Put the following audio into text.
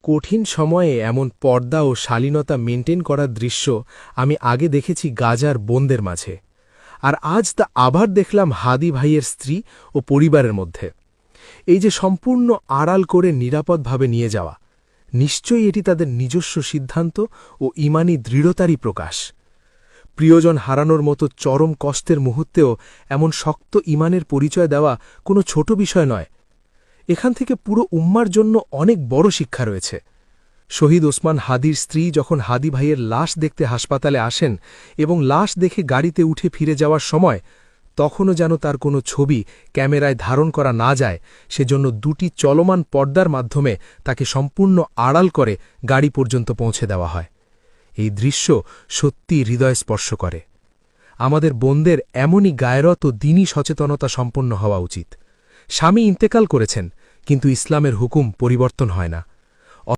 কঠিন সময়ে এমন পর্দা ও শালীনতা মেনটেন করার দৃশ্য আমি আগে দেখেছি গাজার বোনদের মাঝে, আর আজ তা আবার দেখলাম হাদি ভাইয়ের স্ত্রী ও পরিবারের মধ্যে। এই যে সম্পূর্ণ আড়াল করে নিরাপদভাবে নিয়ে যাওয়া, নিশ্চয়ই এটি তাদের নিজস্ব সিদ্ধান্ত ও ঈমানী দৃঢ়তারই প্রকাশ। প্রিয়জন হারানোর মতো চরম কষ্টের মুহূর্তেও এমন শক্ত ঈমানের পরিচয় দেওয়া কোনো ছোট বিষয় নয়। এখান থেকে পুরো উম্মার জন্য অনেক বড় শিক্ষা রয়েছে। শহীদ ওসমান হাদির স্ত্রী যখন হাদি ভাইয়ের লাশ দেখতে হাসপাতালে আসেন এবং লাশ দেখে গাড়িতে উঠে ফিরে যাওয়ার সময় তখনও যেন তার কোনো ছবি ক্যামেরায় ধারণ করা না যায়, সেজন্য দুটি চলমান পর্দার মাধ্যমে তাকে সম্পূর্ণ আড়াল করে গাড়ি পর্যন্ত পৌঁছে দেওয়া হয়। এই দৃশ্য সত্যি হৃদয় স্পর্শ করে। আমাদের বোনদের এমনই গায়রত ও দিনী সচেতনতা সম্পন্ন হওয়া উচিত। স্বামী ইন্তেকাল করেছেন, কিন্তু ইসলামের হুকুম পরিবর্তন হয় না।